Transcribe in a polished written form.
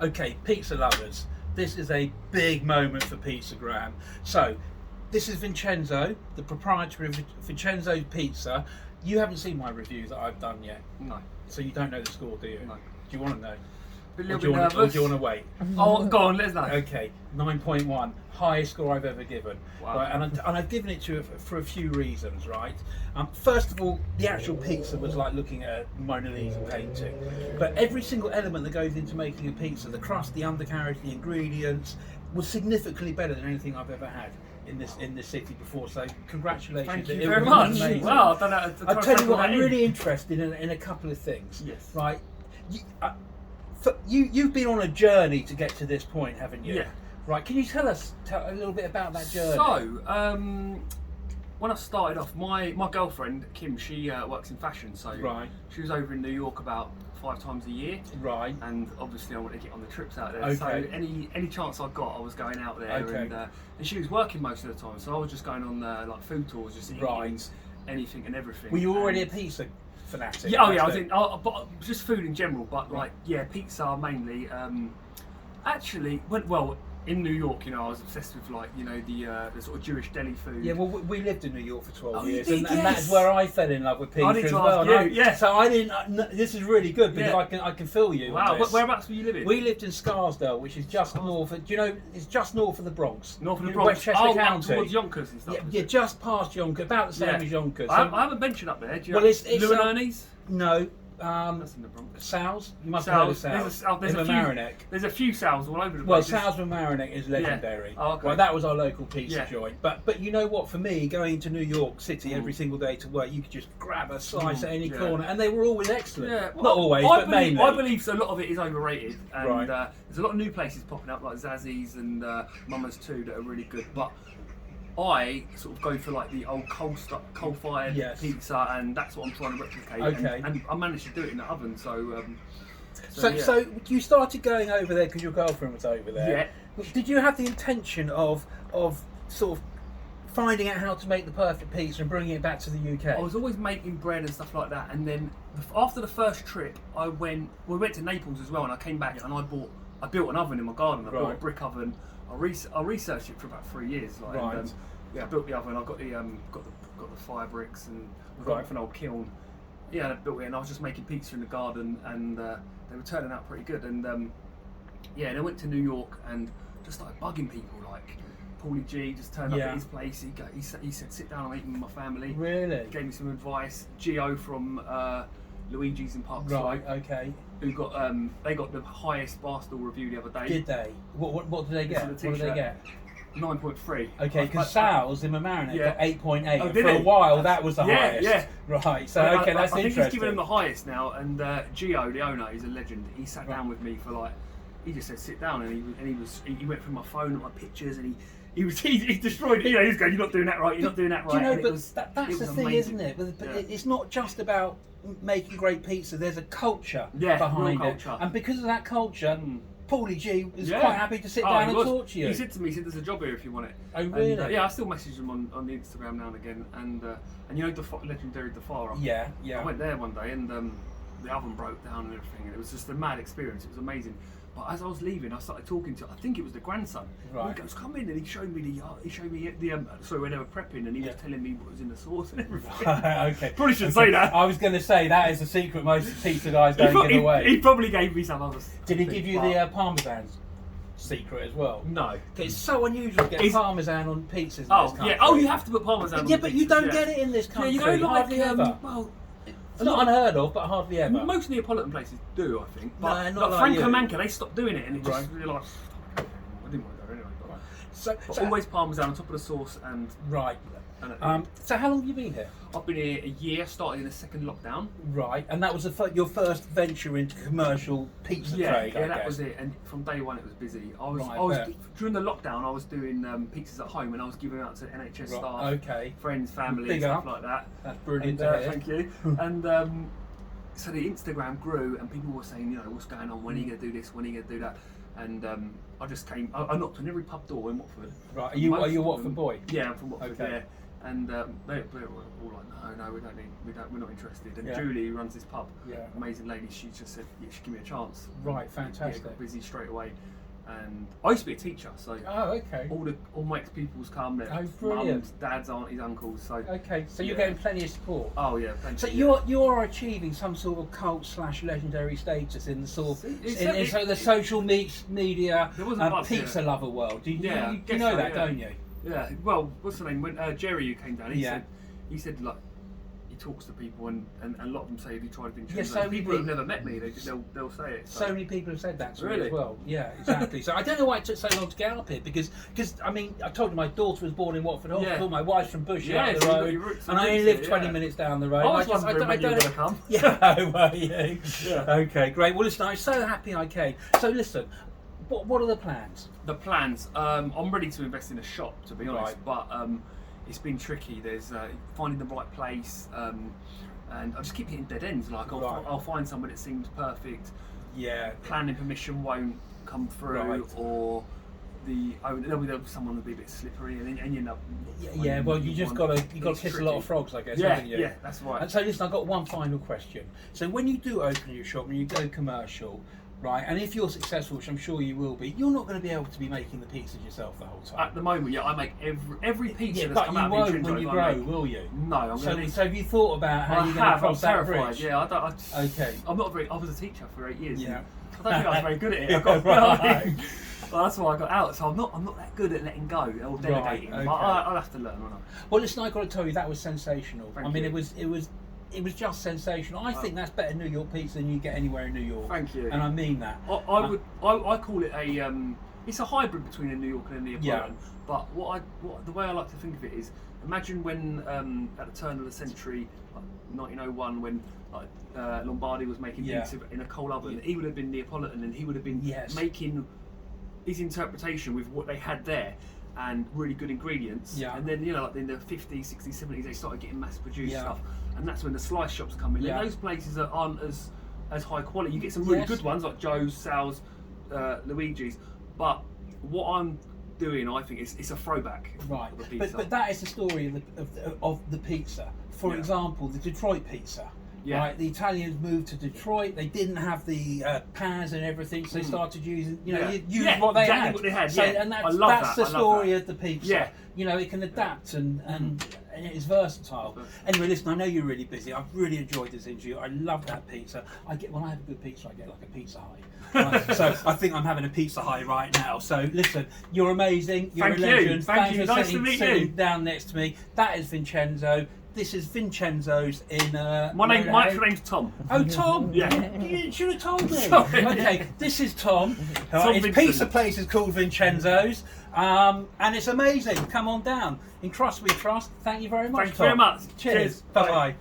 Okay, pizza lovers, this is a big moment for Pizzagram. So, this is Vincenzo, the proprietor of Vincenzo's Pizza. You haven't seen my review that I've done yet. No. So you don't know the score, do you? No. Do you want to know? A little Or do you bit want nervous. to wait? Oh, go on, let's know. Okay, 9.1, highest score I've ever given. Wow. Right, and I've given it to for a few reasons, right? First of all, the actual pizza was like looking at a Mona Lisa painting. But every single element that goes into making a pizza, the crust, the undercarriage, the ingredients, was significantly better than anything I've ever had in this city before. So congratulations. Thank you It very was much. amazing. Wow, I don't know. I'll tell you what, I'm really interested in a couple of things. Yes. Right. You've been on a journey to get to this point, haven't you? Yeah. Right. Can you tell us a little bit about that journey? So, when I started off, my girlfriend Kim, she works in fashion, so Right. she was over in New York about 5 times a year. Right. And obviously I wanted to get on the trips out there. Okay. So any chance I got, I was going out there. Okay. And she was working most of the time, so I was just going on like food tours, just eating Right. anything and everything. Were you already a And- pizza fanatic? Yeah, oh yeah, I was in, but just food in general, but like, yeah, pizza mainly. Actually, well, in New York, I was obsessed with like, the sort of Jewish deli food. Yeah, well, we lived in New York for 12 Oh, you years, did, and that's yes. where I fell in love with pizza I need as to well. ask and you, yeah. So I didn't. This is really good because Yeah. I can feel you. Wow, on this. whereabouts were you living? We lived in Scarsdale, which is just north of. Do you know? It's just north of the Bronx. North of the You know, Bronx. Westchester Up County. towards Yonkers and stuff. Yeah, is yeah, it? just past Yonkers, about the same Yeah. as Yonkers. I haven't mentioned up there. Do you Well, know it's Lou and um, Ernie's? No. That's in the Bronx. Sal's? You must have heard of Sal's. There's in a few. Mamaroneck. There's a few Sal's all over the Well, place. Sal's with Mamaroneck is legendary. Oh, okay. Well, that was our local pizza Yeah. joint. But you know what? For me, going to New York City every single day to work, you could just grab a slice at any yeah. corner, and they were always excellent. Yeah, Not always, I but believe, mainly. I believe a lot of it is overrated, and Right. there's a lot of new places popping up like Zazzy's and Mama's too that are really good. But I sort of go for like the old coal-fired Yes. pizza, and that's what I'm trying to replicate. Okay. And I managed to do it in the oven, so. So, yeah. so you started going over there because your girlfriend was over there. Yeah. Did you have the intention of sort of finding out how to make the perfect pizza and bringing it back to the UK? I was always making bread and stuff like that, and then after the first trip, we went to Naples as well, and I came back and I built an oven in my garden. I built a Right. brick oven. I researched it for about 3 years. Like, Right. And, yeah, I built the oven. I got the fire bricks and we got Right. it from an old kiln. Yeah, and I built it, and I was just making pizza in the garden, and they were turning out pretty good. And yeah, and I went to New York and just started bugging people like. Paulie G just turned up Yeah. at his place. He said, "Sit down and eat with my family." Really? Gave me some advice. Gio from Luigi's in Park Right. Slope, Okay. who got they got the highest Barstool review the other day. Did they? What did they get? This is the What did they t-shirt. get? 9.3. Okay, because Sal's in Mamaroneck Yeah. got 8.8. Oh, and did for a he? while, that was the Yeah, highest. yeah. Right. So I okay, that's think interesting. he's given him the highest now. And Gio, the owner, he's a legend. He sat down with me for like. He just said sit down, and he went through my phone and my pictures, and he destroyed it. He was going, "You're not doing that right. You're not doing that right." Do you know, And but it was, that's it the was thing, amazing. isn't it? But Yeah. it's not just about making great pizza. There's a culture Yeah, behind real it, culture. and because of that culture, Paulie G was Yeah. quite happy to sit Oh, down he and was. talk to you. He said to me, "There's a job here if you want it." Oh, really? And, yeah, I still message him on the Instagram now and again. And you know the legendary Defara. Yeah, yeah. I went there one day and the oven broke down and everything, and it was just a mad experience. It was amazing. But as I was leaving, I started talking to, I think it was the grandson. Right. And he goes, "Come in," and he showed me sorry, when they were prepping, and he was telling me what was in the sauce and everything. Okay. Probably shouldn't say that. I was going to say that is the secret most pizza guys don't give away. He probably gave me some others. Did he give you the Parmesan secret as well? No. It's so unusual to get Is- Parmesan on pizzas in this Oh country. yeah. Oh, you have to put Parmesan on Yeah, the but you pizzas, don't yeah. get it in this Yeah, country. you know, like hardly ever. well, It's not unheard of, but hardly ever. most Neapolitan places do, I think. But No, not like Franco you. Manca, they stopped doing it, and it just Right. really like. I didn't want to go anyway. But So always Parmesan on top of the sauce, and right. and So how long have you been here? I've been here a year. Started in the second lockdown. Right, and that was your first venture into commercial pizza trade. I that guess. was it. And from day one, it was busy. I Right, was bet. during the lockdown. I was doing pizzas at home, and I was giving out to NHS Right, staff, okay. friends, family, Big and up. stuff like that. That's brilliant And, to hear. thank you. And so the Instagram grew, and people were saying, what's going on? When are you going to do this? When are you going to do that? And I just came. I knocked on every pub door in Watford. Right, are you a Most of Watford them- boy? Yeah, I'm from Watford. Okay. Yeah. And they were all like, no, we're not interested. And Yeah. Julie, who runs this pub, Yeah. amazing lady, she just said, yeah, she give me a chance. Right, Yeah, fantastic. got busy straight away. And I used to be a teacher, so Oh, okay. all my ex-pupils come, their Oh, brilliant. mums, dads, aunties, uncles. So Okay, so you're Yeah. getting plenty of support. oh yeah, thank So you. you're achieving some sort of cult/legendary status in the sort of It's- so the social media There was a buzz, pizza yeah. lover world. You Yeah, you guess know so, that, yeah. don't you? Yeah, well, what's the name? When Jerry, who came down, Yeah. he said like he talks to people and a lot of them say, have you tried Vincenzo? Yeah, so people many who've never met me, they'll say it. So many people have said that to me Really? as well. Yeah, exactly. So I don't know why it took so long to get up here because I mean I told you my daughter was born in Watford Hospital, my wife's from Bush Yeah, up the so you got road, your roots and I and only roots live here, 20 yeah. minutes down the road. I was just- wondering when you were going to come. Yeah, were you? Yeah. Okay, great. Well, listen, I'm so happy I came. So listen, what are the plans? The plans. I'm ready to invest in a shop, to be honest, Right. but it's been tricky. There's finding the right place, and I just keep hitting dead ends. Like Right. I'll find somewhere that seems perfect. Yeah. Planning permission won't come through, Right. or there'll be someone will be a bit slippery, and you end up. Yeah, well, you just got to it's kiss a lot of tricky. frogs, I guess, Yeah, haven't you? yeah, that's right. And so, listen, I've got one final question. So, when you do open your shop and you go commercial, right, and if you're successful, which I'm sure you will be, you're not going to be able to be making the pizzas yourself the whole time. At the moment, yeah, I make every pizza Yeah, that's but come you out of won't Vincenzo's, when you I grow, make. will you? No, I'm So, going to. so have you thought about how I you're going to have. I'm cross that terrified. bridge? Yeah, Okay. I'm not very. I was a teacher for 8 years. Yeah. and I don't think I was very good at it. I got, Right. well, that's why I got out. So I'm not that good at letting go or delegating. okay. But I'll have to learn. Won't I? Well, listen, I've got to tell you, that was sensational. Thank I mean, you. it was just sensational. I think that's better New York pizza than you get anywhere in New York. Thank you. And I mean that. I call it a. It's a hybrid between a New York and a Neapolitan. Yeah. But the way I like to think of it is, imagine when at the turn of the century, like 1901, when like Lombardi was making Yeah. pizza in a coal oven, he would have been Neapolitan, and he would have been Yes. making his interpretation with what they had there and really good ingredients. Yeah. And then like in the 50s, 60s, 70s, they started getting mass produced Yeah. stuff, and that's when the slice shops come in. Yeah. And those places aren't as high quality. You get some really Yes. good ones like Joe's, Sal's, Luigi's, but what I'm doing, I think, it's a throwback. Right, of the pizza. but that is the story of the pizza. For Yeah. example, the Detroit pizza. Yeah. Right, the Italians moved to Detroit. They didn't have the pans and everything, so they started using, Yeah. use Yeah, what they exactly had. what they had, So, yeah. and I that's love that's that, the I love story that. of the pizza. Yeah. You know, it can adapt and it is versatile. Anyway, listen, I know you're really busy. I've really enjoyed this interview. I love that pizza. When I have a good pizza, I get like a Pizza High. Right, so I think I'm having a Pizza High right now. So listen, you're amazing. You're Thank a you. legend. Thank Thanks you. for Nice to meet sitting you. down next to me. That is Vincenzo. This is Vincenzo's in. My actual name's Tom. Oh, Tom! Yeah. You should have told me. Sorry. Okay, this is Tom. Tom His Vincent. pizza place is called Vincenzo's, and it's amazing. Come on down. In trust we trust. Thank you very much, Thanks Tom. very much. Cheers. Cheers. Bye bye.